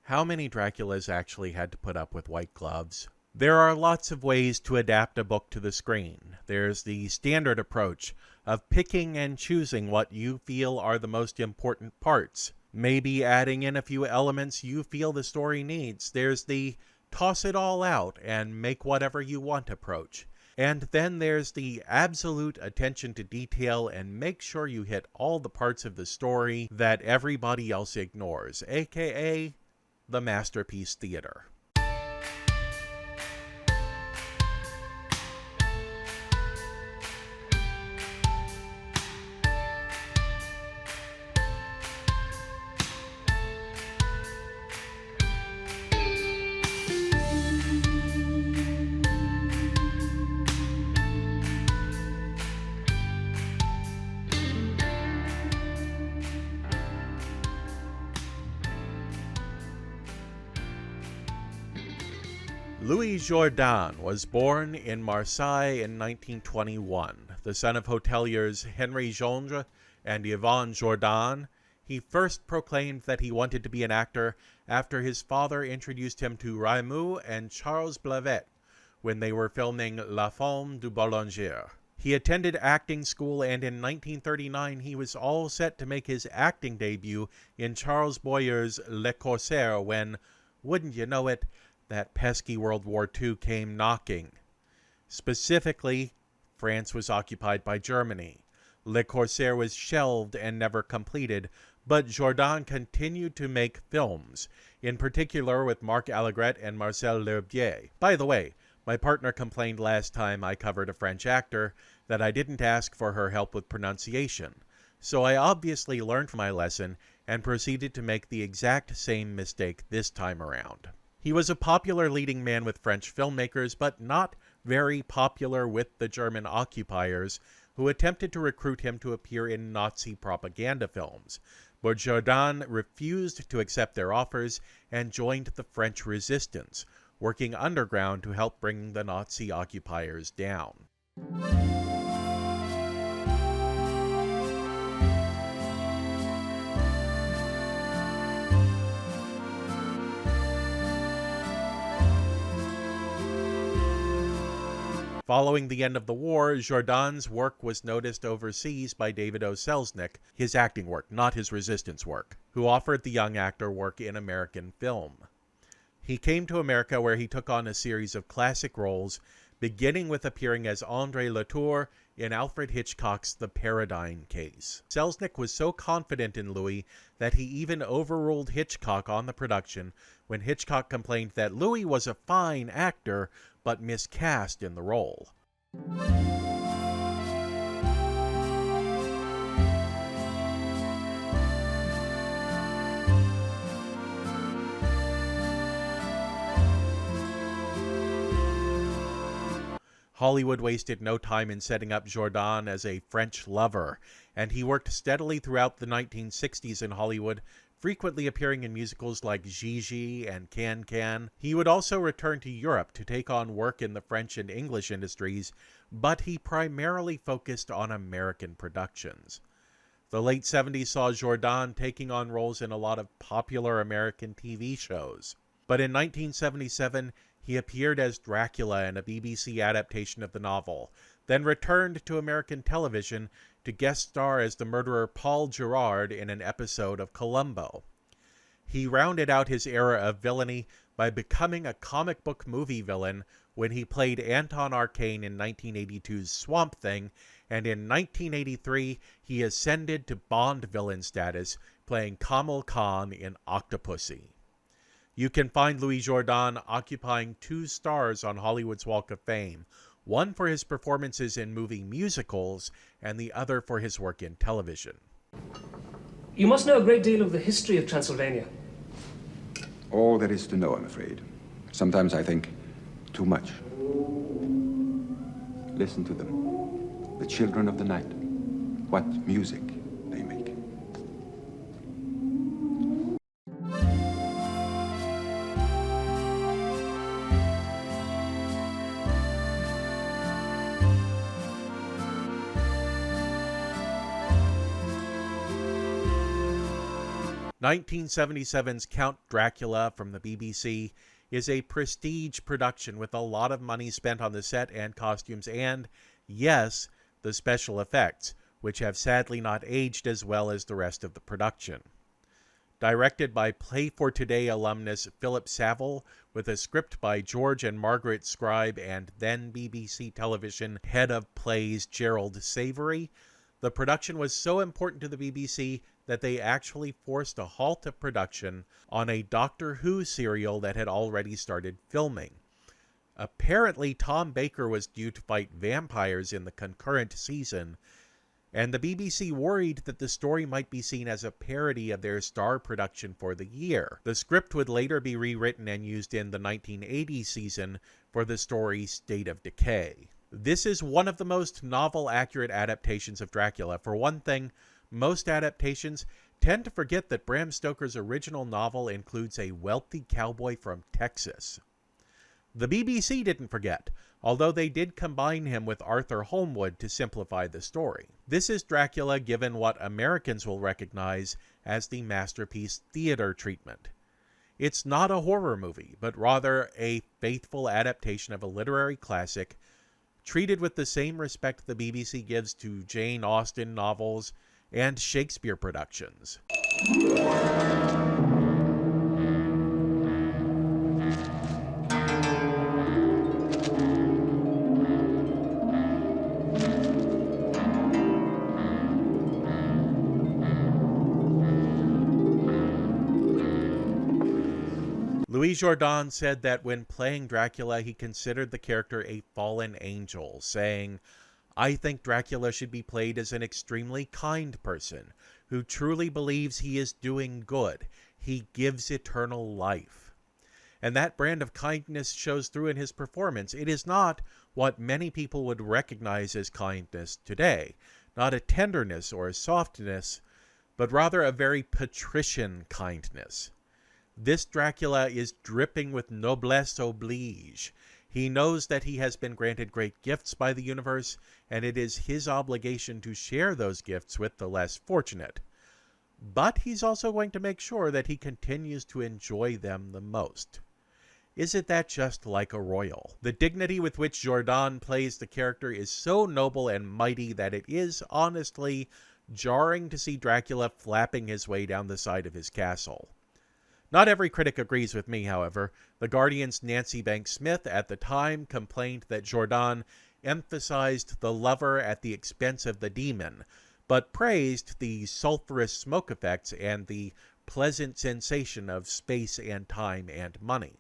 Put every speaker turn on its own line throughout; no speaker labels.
How many Draculas actually had to put up with white gloves? There are lots of ways to adapt a book to the screen. There's the standard approach of picking and choosing what you feel are the most important parts, maybe adding in a few elements you feel the story needs. There's the toss it all out and make whatever you want approach. And then there's the absolute attention to detail and make sure you hit all the parts of the story that everybody else ignores, aka the masterpiece theater. Louis Jourdan was born in Marseille in 1921. The son of hoteliers Henri Gendre and Yvonne Jourdan, he first proclaimed that he wanted to be an actor after his father introduced him to Raimund and Charles Blavet when they were filming La Femme du Boulanger. He attended acting school, and in 1939 he was all set to make his acting debut in Charles Boyer's Le Corsaire when, wouldn't you know it, that pesky World War II came knocking. Specifically, France was occupied by Germany. Le Corsaire was shelved and never completed, but Jourdan continued to make films, in particular with Marc Allégret and Marcel L'Herbier. By the way, my partner complained last time I covered a French actor that I didn't ask for her help with pronunciation, so I obviously learned from my lesson and proceeded to make the exact same mistake this time around. He was a popular leading man with French filmmakers, but not very popular with the German occupiers, who attempted to recruit him to appear in Nazi propaganda films. But Jourdan refused to accept their offers and joined the French resistance, working underground to help bring the Nazi occupiers down. Following the end of the war, Jourdan's work was noticed overseas by David O. Selznick, his acting work, not his resistance work, who offered the young actor work in American film. He came to America, where he took on a series of classic roles, beginning with appearing as André Latour in Alfred Hitchcock's The Paradigm Case. Selznick was so confident in Louis that he even overruled Hitchcock on the production when Hitchcock complained that Louis was a fine actor but miscast in the role. Hollywood wasted no time in setting up Jourdan as a French lover, and he worked steadily throughout the 1960s in Hollywood, frequently appearing in musicals like Gigi and Can-Can. He would also return to Europe to take on work in the French and English industries, but he primarily focused on American productions. The late 70s saw Jourdan taking on roles in a lot of popular American TV shows. But in 1977, he appeared as Dracula in a BBC adaptation of the novel, then returned to American television to guest star as the murderer Paul Gerard in an episode of Columbo. He rounded out his era of villainy by becoming a comic book movie villain when he played Anton Arcane in 1982's Swamp Thing, and in 1983 he ascended to Bond villain status, playing Kamal Khan in Octopussy. You can find Louis Jourdan occupying 2 stars on Hollywood's Walk of Fame, one for his performances in movie musicals and the other for his work in television.
You must know a great deal of the history of Transylvania.
All there is to know, I'm afraid. Sometimes I think too much. Listen to them. The children of the night. What music they make.
1977's Count Dracula from the BBC is a prestige production with a lot of money spent on the set and costumes and, yes, the special effects, which have sadly not aged as well as the rest of the production. Directed by Play for Today alumnus Philip Saville, with a script by George and Margaret Scribe and then BBC television head of plays Gerald Savory, the production was so important to the BBC that they actually forced a halt of production on a Doctor Who serial that had already started filming. Apparently, Tom Baker was due to fight vampires in the concurrent season, and the BBC worried that the story might be seen as a parody of their star production for the year. The script would later be rewritten and used in the 1980 season for the story State of Decay. This is one of the most novel-accurate adaptations of Dracula. For one thing, most adaptations tend to forget that Bram Stoker's original novel includes a wealthy cowboy from Texas. The BBC didn't forget, although they did combine him with Arthur Holmwood to simplify the story. This is Dracula given what Americans will recognize as the masterpiece theater treatment. It's not a horror movie, but rather a faithful adaptation of a literary classic, treated with the same respect the BBC gives to Jane Austen novels and Shakespeare productions. Louis Jourdan said that when playing Dracula, he considered the character a fallen angel, saying, "I think Dracula should be played as an extremely kind person who truly believes he is doing good. He gives eternal life." And that brand of kindness shows through in his performance. It is not what many people would recognize as kindness today, not a tenderness or a softness, but rather a very patrician kindness. This Dracula is dripping with noblesse oblige. He knows that he has been granted great gifts by the universe, and it is his obligation to share those gifts with the less fortunate. But he's also going to make sure that he continues to enjoy them the most. Isn't that just like a royal? The dignity with which Jourdan plays the character is so noble and mighty that it is, honestly, jarring to see Dracula flapping his way down the side of his castle. Not every critic agrees with me, however. The Guardian's Nancy Banks Smith at the time complained that Jourdan emphasized the lover at the expense of the demon, but praised the sulphurous smoke effects and the pleasant sensation of space and time and money.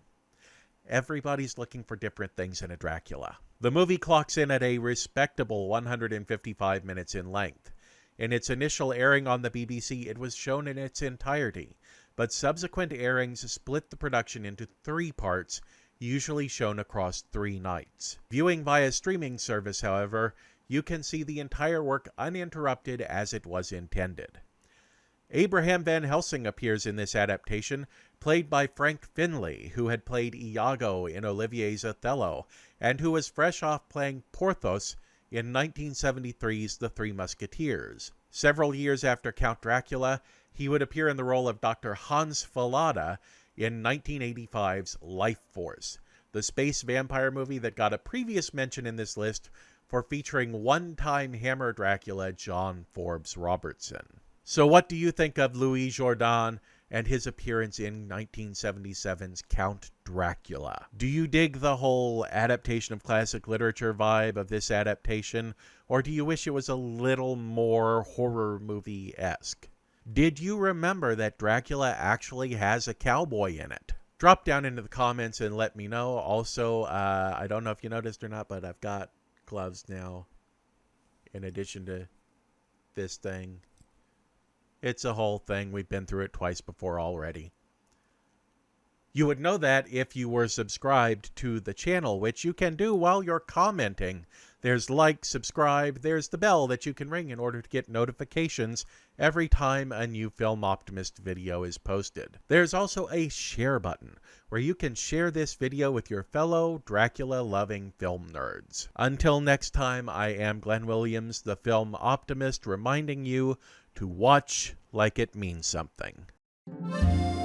Everybody's looking for different things in a Dracula. The movie clocks in at a respectable 155 minutes in length. In its initial airing on the BBC, it was shown in its entirety, but subsequent airings split the production into 3 parts, usually shown across 3 nights. Viewing via streaming service, however, you can see the entire work uninterrupted as it was intended. Abraham Van Helsing appears in this adaptation, played by Frank Finlay, who had played Iago in Olivier's Othello, and who was fresh off playing Porthos in 1973's The Three Musketeers. Several years after Count Dracula, he would appear in the role of Dr. Hans Fallada in 1985's Life Force, the space vampire movie that got a previous mention in this list for featuring one-time Hammer Dracula John Forbes Robertson. So what do you think of Louis Jourdan and his appearance in 1977's Count Dracula? Do you dig the whole adaptation of classic literature vibe of this adaptation, or do you wish it was a little more horror movie-esque? Did you remember that Dracula actually has a cowboy in it? Drop down into the comments and let me know. Also, I don't know if you noticed or not, but I've got gloves now in addition to this thing. It's a whole thing. We've been through it twice before already. You would know that if you were subscribed to the channel, which you can do while you're commenting. There's like, subscribe, there's the bell that you can ring in order to get notifications every time a new Film Optimist video is posted. There's also a share button where you can share this video with your fellow Dracula-loving film nerds. Until next time, I am Glenn Williams, the Film Optimist, reminding you to watch like it means something.
Thank you.